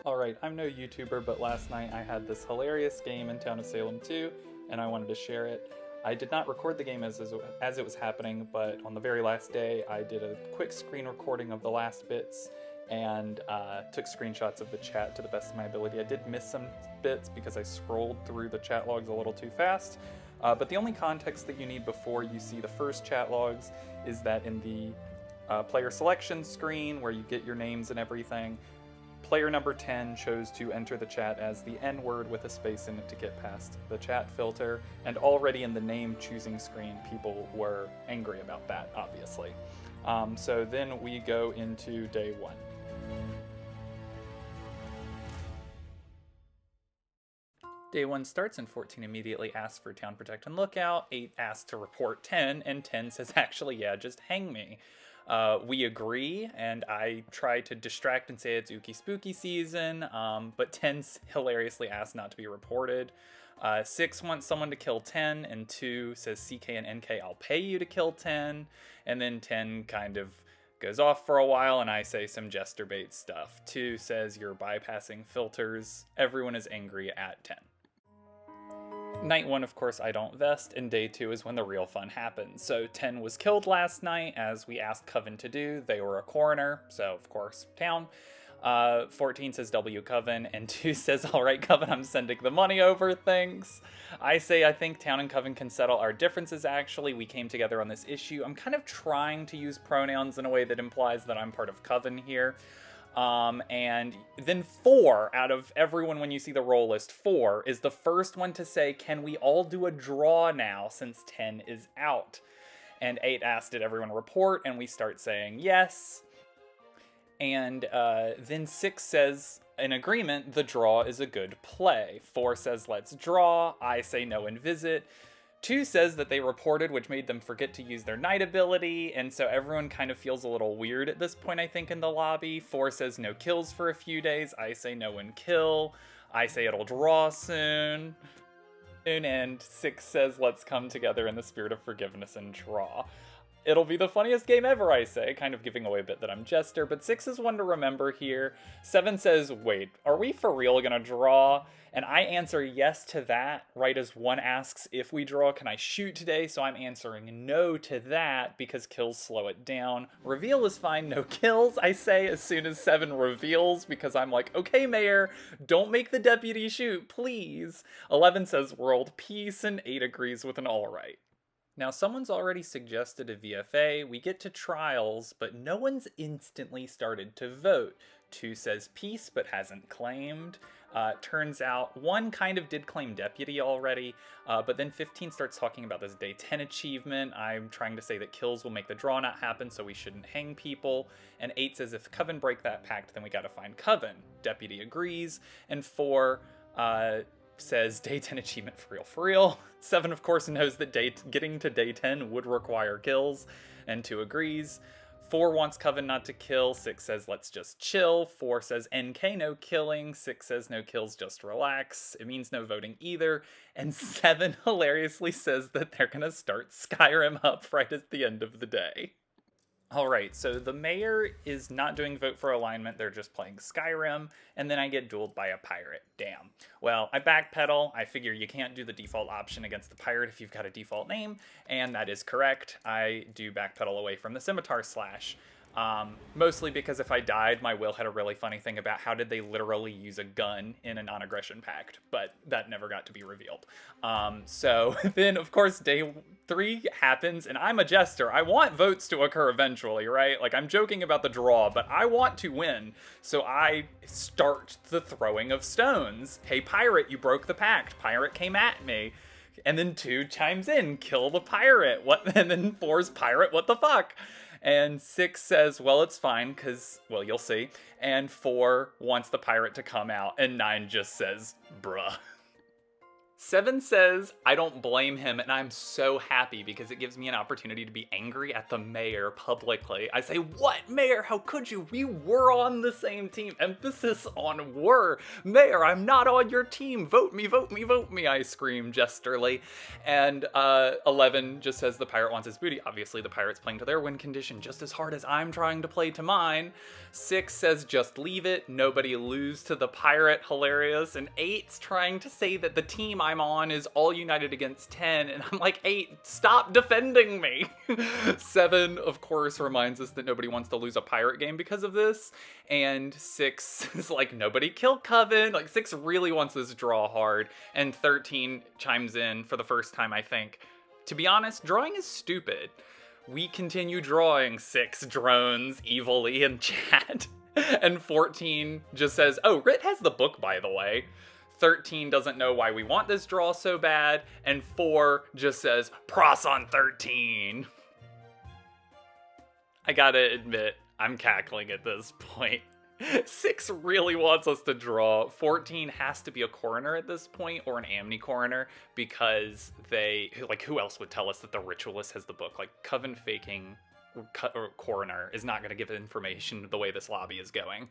Alright, I'm no YouTuber, but last night I had this hilarious game in town of Salem too, and I wanted to share it. I did not record the game as it was happening, but on the very last day I did a quick screen recording of the last bits and took screenshots of the chat to the best of my ability. I did miss some bits because I scrolled through the chat logs a little too fast, but the only context that you need before you see the first chat logs is that in the player selection screen where you get your names and everything, player number 10 chose to enter the chat as the N word with a space in it to get past the chat filter, and already in the name choosing screen, people were angry about that, obviously. So then we go into day 1. Day 1 starts and 14 immediately asks for Town Protect and Lookout, 8 asks to report 10, and 10 says, actually, yeah, just hang me. We agree, and I try to distract and say it's Ookie Spooky season, but 10 hilariously asks not to be reported. 6 wants someone to kill 10, and 2 says CK and NK, I'll pay you to kill 10, and then 10 kind of goes off for a while, and I say some Jester bait stuff. 2 says you're bypassing filters. Everyone is angry at 10. Night 1, of course, I don't vest, and day 2 is when the real fun happens. So 10 was killed last night, as we asked Coven to do. They were a coroner, so of course, Town. 14 says W Coven, and 2 says, alright Coven, I'm sending the money over, thanks. I say I think Town and Coven can settle our differences, actually. We came together on this issue. I'm kind of trying to use pronouns in a way that implies that I'm part of Coven here. And then 4 out of everyone, when you see the roll list, 4 is the first one to say, can we all do a draw now since 10 is out? And 8 asked, did everyone report? And we start saying yes. And then 6 says, in agreement, the draw is a good play. 4 says, let's draw. I say no and visit. 2 says that they reported, which made them forget to use their night ability, and so everyone kind of feels a little weird at this point, I think, in the lobby. 4 says no kills for a few days. I say no one kill. I say it'll draw soon. And 6 says let's come together in the spirit of forgiveness and draw. It'll be the funniest game ever, I say, kind of giving away a bit that I'm Jester, but 6 is one to remember here. 7 says, wait, are we for real gonna draw? And I answer yes to that, right as 1 asks, if we draw, can I shoot today? So I'm answering no to that, because kills slow it down. Reveal is fine, no kills, I say as soon as 7 reveals, because I'm like, okay, Mayor, don't make the deputy shoot, please. 11 says world peace, and 8 agrees with an alright. Now, someone's already suggested a VFA. We get to trials, but no one's instantly started to vote. 2 says peace, but hasn't claimed. Turns out 1 kind of did claim deputy already, but then 15 starts talking about this day 10 achievement. I'm trying to say that kills will make the draw not happen, so we shouldn't hang people. And 8 says if Coven break that pact, then we gotta find Coven. Deputy agrees. And 4, says day 10 achievement for real. 7 of course knows that getting to day 10 would require kills, and 2 agrees. 4 wants Coven not to kill. 6 says let's just chill. 4 says NK no killing. 6 says no kills, just relax. It means no voting either. And 7 hilariously says that they're gonna start Skyrim up right at the end of the day. Alright, so the mayor is not doing vote for alignment, they're just playing Skyrim, and then I get dueled by a pirate. Damn. Well, I backpedal, I figure you can't do the default option against the pirate if you've got a default name, and that is correct. I do backpedal away from the scimitar slash. Mostly because if I died, my will had a really funny thing about how did they literally use a gun in a non-aggression pact, but that never got to be revealed. So then, of course, day 3 happens, and I'm a Jester. I want votes to occur eventually, right? Like, I'm joking about the draw, but I want to win, so I start the throwing of stones. Hey, pirate, you broke the pact. Pirate came at me. And then 2 chimes in, kill the pirate. What? And then 4's pirate, what the fuck? And 6 says, well, it's fine, because, well, you'll see. And 4 wants the pirate to come out, and 9 just says, bruh. 7 says, I don't blame him, and I'm so happy because it gives me an opportunity to be angry at the mayor publicly. I say, what, mayor? How could you? We were on the same team. Emphasis on were. Mayor, I'm not on your team. Vote me, vote me, vote me, I scream jesterly. And 11 just says the pirate wants his booty. Obviously, the pirate's playing to their win condition just as hard as I'm trying to play to mine. 6 says, just leave it. Nobody lose to the pirate. Hilarious. And 8's trying to say that the team I'm on is all united against 10, and I'm like, 8, stop defending me. 7, of course, reminds us that nobody wants to lose a pirate game because of this, and 6 is like, nobody kill Coven. Like, 6 really wants this draw hard, and 13 chimes in for the first time, I think. To be honest, drawing is stupid. We continue drawing, 6 drones evilly in chat. And 14 just says, oh, Rit has the book, by the way. 13 doesn't know why we want this draw so bad, and 4 just says, pros on 13. I gotta admit, I'm cackling at this point. 6 really wants us to draw. 14 has to be a coroner at this point, or an Amni coroner, because who else would tell us that the ritualist has the book? Like, Coven faking coroner is not going to give information the way this lobby is going.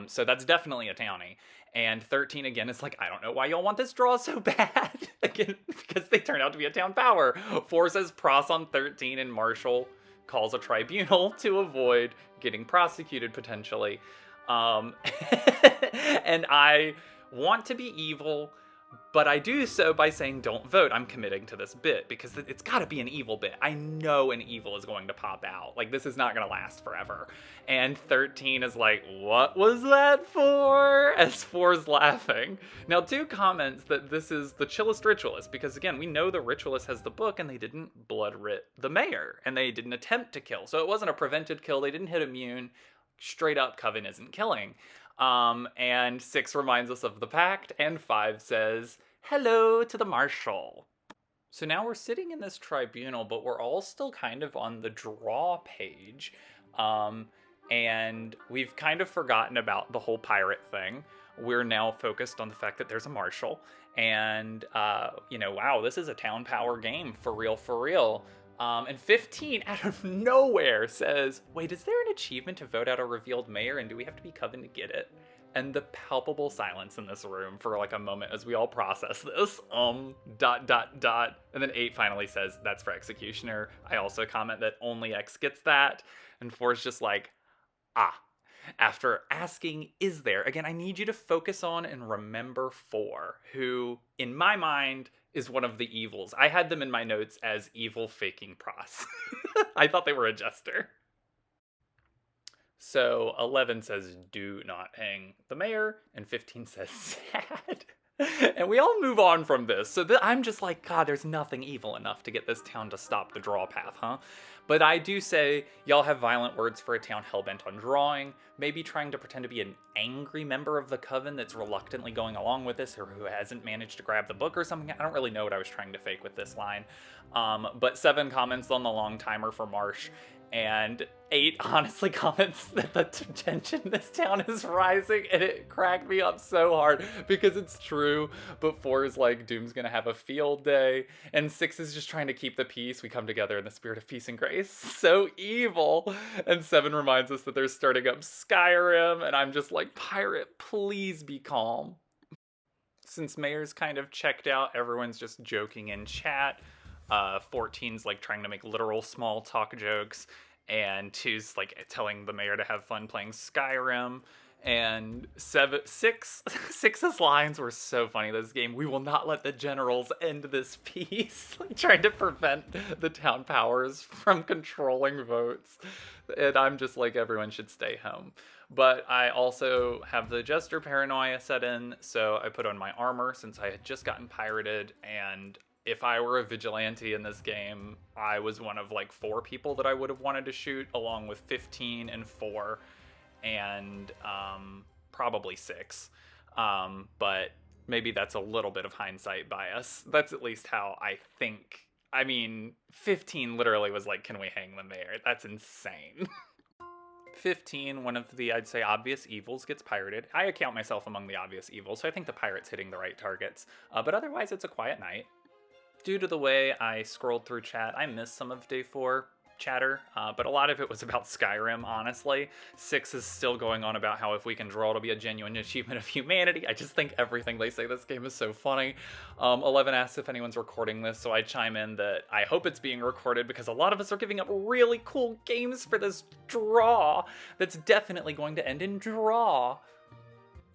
So that's definitely a townie. And 13 again is like, I don't know why y'all want this draw so bad. Again, because they turn out to be a town power. 4 says pros on 13, and Marshall calls a tribunal to avoid getting prosecuted potentially. And I want to be evil, but I do so by saying don't vote. I'm committing to this bit because it's got to be an evil bit. I know an evil is going to pop out. Like, this is not going to last forever. And 13 is like, what was that for? As 4's laughing. Now, 2 comments that this is the chillest ritualist because, again, we know the ritualist has the book and they didn't blood writ the mayor and they didn't attempt to kill. So it wasn't a prevented kill. They didn't hit immune. Straight up, Coven isn't killing. And 6 reminds us of the pact, and 5 says, hello to the marshal. So now we're sitting in this tribunal, but we're all still kind of on the draw page. And we've kind of forgotten about the whole pirate thing. We're now focused on the fact that there's a marshal. And, wow, this is a town power game, for real, for real. And 15, out of nowhere, says, wait, is there an achievement to vote out a revealed mayor, and do we have to be Coven to get it? And the palpable silence in this room for like a moment as we all process this. And then 8 finally says, that's for executioner. I also comment that only X gets that. And 4's just like, after asking, is there? Again, I need you to focus on and remember 4, who, in my mind, is one of the evils. I had them in my notes as evil faking pros. I thought they were a jester. So 11 says, do not hang the mayor, and 15 says, sad. And we all move on from this. So I'm just like, God, there's nothing evil enough to get this town to stop the draw path, huh? But I do say, y'all have violent words for a town hellbent on drawing, maybe trying to pretend to be an angry member of the Coven that's reluctantly going along with this, or who hasn't managed to grab the book or something. I don't really know what I was trying to fake with this line. But 7 comments on the long timer for Marsh, and 8 honestly comments that the tension in this town is rising, and it cracked me up so hard because it's true. But 4 is like, Doom's gonna have a field day, and 6 is just trying to keep the peace. We come together in the spirit of peace and grace. So evil. And 7 reminds us that they're starting up Skyrim, and I'm just like, pirate, please be calm. Since Mayor's kind of checked out, everyone's just joking in chat. 14's like trying to make literal small talk jokes, and 2's like telling the mayor to have fun playing Skyrim. And 6's lines were so funny this game. We will not let the generals end this peace. Like, trying to prevent the town powers from controlling votes. And I'm just like, everyone should stay home. But I also have the Jester paranoia set in, so I put on my armor since I had just gotten pirated, and if I were a vigilante in this game, I was one of like 4 people that I would have wanted to shoot, along with 15 and 4, and probably 6. But maybe that's a little bit of hindsight bias. That's at least how I think. I mean, 15 literally was like, can we hang the mayor? That's insane. 15, one of the, I'd say, obvious evils gets pirated. I account myself among the obvious evils, so I think the pirate's hitting the right targets. But otherwise, it's a quiet night. Due to the way I scrolled through chat, I missed some of day 4 chatter, but a lot of it was about Skyrim, honestly. 6 is still going on about how if we can draw, it'll be a genuine achievement of humanity. I just think everything they say this game is so funny. 11 asks if anyone's recording this, so I chime in that I hope it's being recorded because a lot of us are giving up really cool games for this draw that's definitely going to end in draw.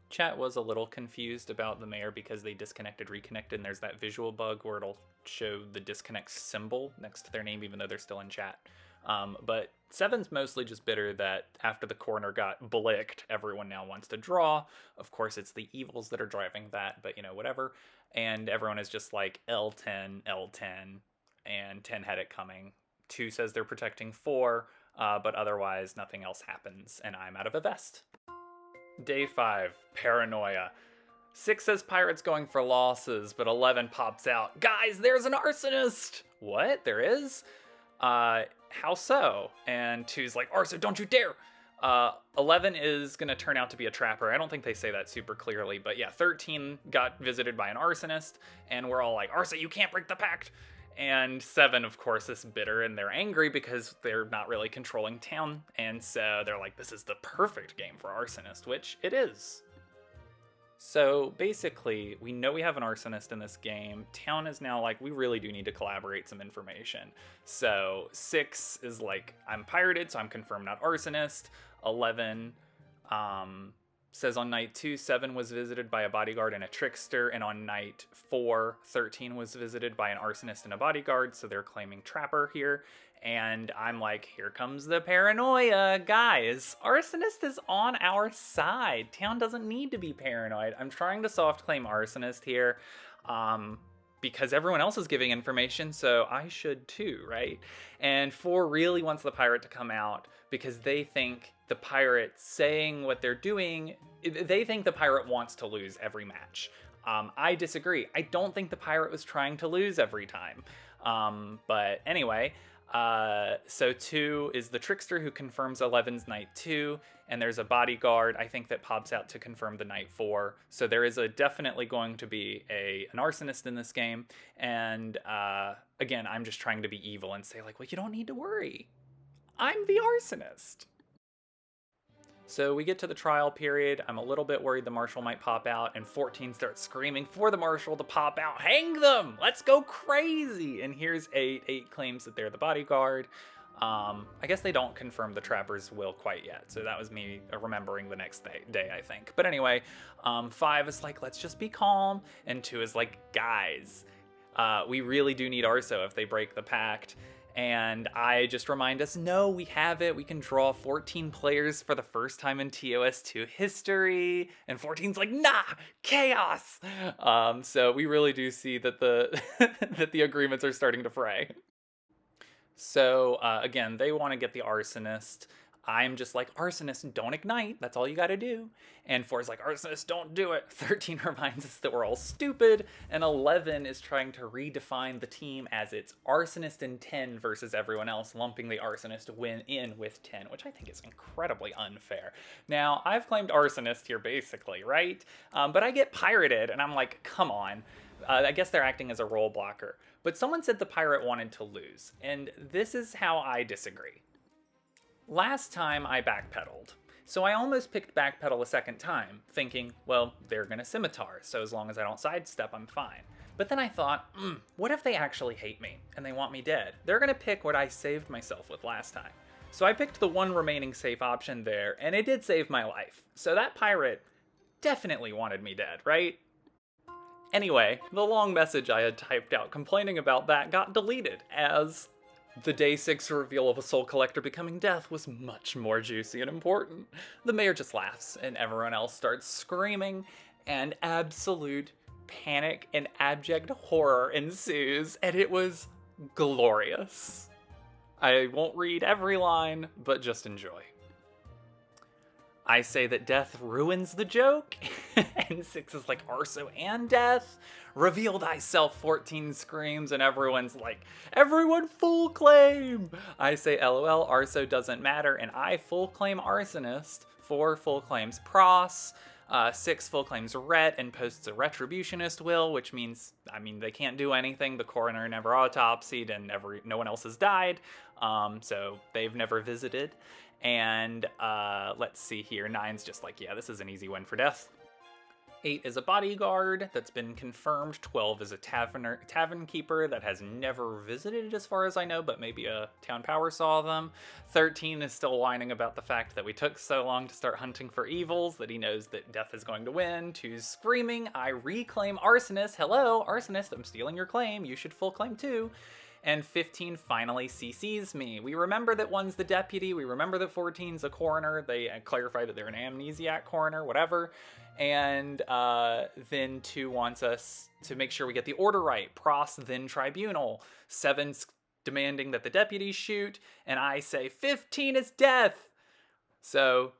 Chat was a little confused about the mayor because they disconnected, reconnected, and there's that visual bug where it'll show the disconnect symbol next to their name even though they're still in chat. But 7's mostly just bitter that after the corner got blicked, everyone now wants to draw. Of course, it's the evils that are driving that, but whatever. And everyone is just like L10, L10, and 10 had it coming. 2 says they're protecting 4, but otherwise nothing else happens, and I'm out of a vest. Day 5, paranoia. 6 says pirates going for losses, but 11 pops out. Guys, there's an arsonist! What? There is? How so? And 2's like, Arso, don't you dare! 11 is gonna turn out to be a trapper. I don't think they say that super clearly, but yeah, 13 got visited by an arsonist, and we're all like, Arso, you can't break the pact! And 7, of course, is bitter, and they're angry because they're not really controlling town, and so they're like, this is the perfect game for arsonist, which it is. So basically, we know we have an arsonist in this game. Town is now like, we really do need to collaborate some information. So 6 is like, I'm pirated, so I'm confirmed not arsonist. 11 says on night 2, 7 was visited by a bodyguard and a trickster, and on night 4, 13 was visited by an arsonist and a bodyguard, so they're claiming trapper here. And I'm like, here comes the paranoia. Guys, arsonist is on our side. Town doesn't need to be paranoid. I'm trying to soft claim arsonist here because everyone else is giving information, so I should too, right? And 4 really wants the pirate to come out because they think the pirate saying what they're doing, they think the pirate wants to lose every match. I disagree. I don't think the pirate was trying to lose every time. But anyway, so 2 is the trickster who confirms 11's night 2, and there's a bodyguard, I think, that pops out to confirm the night 4. So there is definitely going to be an arsonist in this game. And again, I'm just trying to be evil and say like, well, you don't need to worry. I'm the arsonist. So we get to the trial period. I'm a little bit worried the marshal might pop out, and 14 starts screaming for the marshal to pop out. Hang them! Let's go crazy! And here's 8. 8 claims that they're the bodyguard. I guess they don't confirm the trapper's will quite yet, so that was me remembering the next day, I think. But anyway, 5 is like, let's just be calm, and 2 is like, guys, we really do need Arso if they break the pact. And I just remind us, no, we have it. We can draw 14 players for the first time in TOS2 history. And 14's like, nah, chaos. So we really do see that that the agreements are starting to fray. So again, they want to get the arsonist. I'm just like, arsonist, don't ignite. That's all you got to do. And 4's like, arsonist, don't do it. 13 reminds us that we're all stupid. And 11 is trying to redefine the team as it's arsonist and 10 versus everyone else, lumping the arsonist win in with 10, which I think is incredibly unfair. Now, I've claimed arsonist here basically, right? But I get pirated, and I'm like, come on. I guess they're acting as a role blocker. But someone said the pirate wanted to lose, and this is how I disagree. Last time I backpedaled, so I almost picked backpedal a second time, thinking, well, they're gonna scimitar, so as long as I don't sidestep, I'm fine. But then I thought, what if they actually hate me, and they want me dead? They're gonna pick what I saved myself with last time. So I picked the one remaining safe option there, and it did save my life. So that pirate definitely wanted me dead, right? Anyway, the long message I had typed out complaining about that got deleted, as the day 6 reveal of a soul collector becoming death was much more juicy and important. The mayor just laughs, and everyone else starts screaming, and absolute panic and abject horror ensues, and it was glorious. I won't read every line, but just enjoy. I say that death ruins the joke, and 6 is like, Arso and death? Reveal thyself, 14 screams, and everyone's like, everyone full claim! I say, LOL, Arso doesn't matter, and I full claim Arsonist. 4 full claims Pros, 6 full claims Ret, and posts a Retributionist will, which means, they can't do anything. The coroner never autopsied, and no one else has died, so they've never visited. And let's see here, 9's just like, yeah, this is an easy win for death. 8 is a bodyguard that's been confirmed. 12 is a tavern keeper that has never visited as far as I know, but maybe a town power saw them. 13 is still whining about the fact that we took so long to start hunting for evils that he knows that death is going to win. 2's screaming, I reclaim Arsonist. Hello, Arsonist, I'm stealing your claim. You should full claim too. And 15 finally CCs me. We remember that 1's the deputy. We remember that 14's a coroner. They clarify that they're an amnesiac coroner, whatever. And then 2 wants us to make sure we get the order right. Pros, then tribunal. 7's demanding that the deputies shoot. And I say 15 is death. So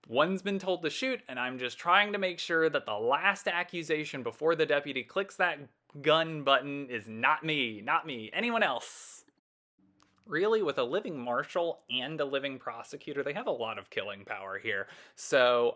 1's been told to shoot, and I'm just trying to make sure that the last accusation before the deputy clicks that gun button is not me, anyone else. Really, with a living marshal and a living prosecutor, they have a lot of killing power here. So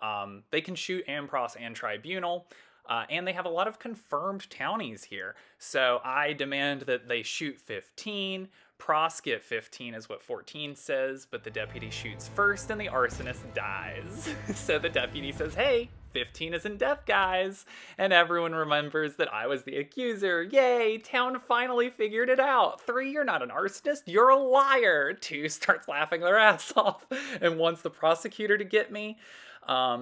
they can shoot Ampros and Tribunal, and they have a lot of confirmed townies here. So I demand that they shoot 15. Pros get 15 is what 14 says, but the deputy shoots first and the arsonist dies. So the deputy says, hey, 15 isn't death, guys. And everyone remembers that I was the accuser. Yay, town finally figured it out. 3, you're not an arsonist, you're a liar. 2 starts laughing their ass off and wants the prosecutor to get me.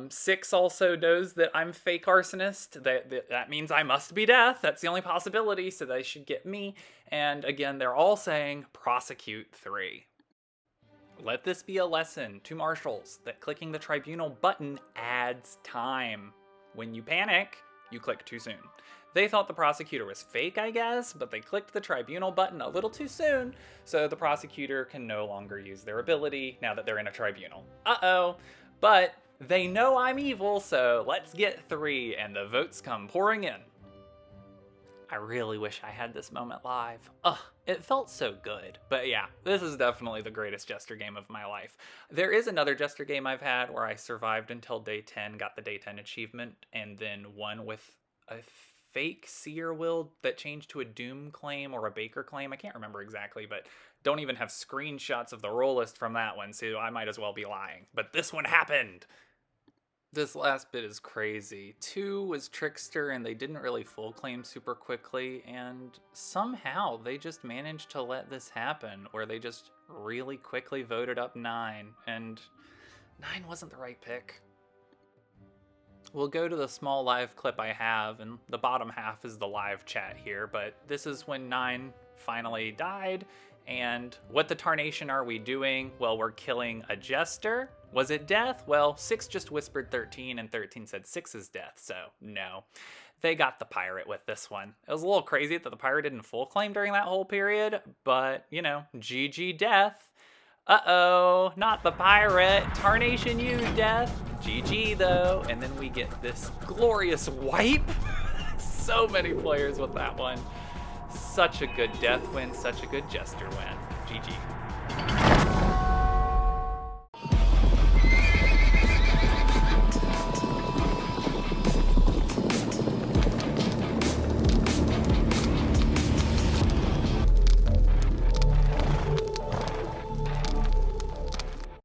6 also knows that I'm fake arsonist. That means I must be death. That's the only possibility, so they should get me. And again, they're all saying prosecute 3. Let this be a lesson to marshals that clicking the tribunal button adds time. When you panic, you click too soon. They thought the prosecutor was fake, I guess, but they clicked the tribunal button a little too soon, so the prosecutor can no longer use their ability now that they're in a tribunal. Uh-oh. But they know I'm evil, so let's get 3, and the votes come pouring in. I really wish I had this moment live. Ugh, it felt so good. But yeah, this is definitely the greatest Jester game of my life. There is another Jester game I've had where I survived until day 10, got the day 10 achievement, and then won with a fake seer will that changed to a doom claim or a baker claim. I can't remember exactly, but don't even have screenshots of the roll list from that one, so I might as well be lying. But this one happened! This last bit is crazy. 2 was Trickster, and they didn't really full claim super quickly, and somehow they just managed to let this happen, where they just really quickly voted up 9, and 9 wasn't the right pick. We'll go to the small live clip I have, and the bottom half is the live chat here, but this is when 9 finally died, and what the tarnation are we doing? Well, we're killing a Jester. Was it death? Well, 6 just whispered 13, and 13 said 6 is death, so no. They got the pirate with this one. It was a little crazy that the pirate didn't full claim during that whole period, but, you know, GG death. Uh-oh, not the pirate. Tarnation you, death. GG, though. And then we get this glorious wipe. So many players with that one. Such a good death win, such a good Jester win. GG.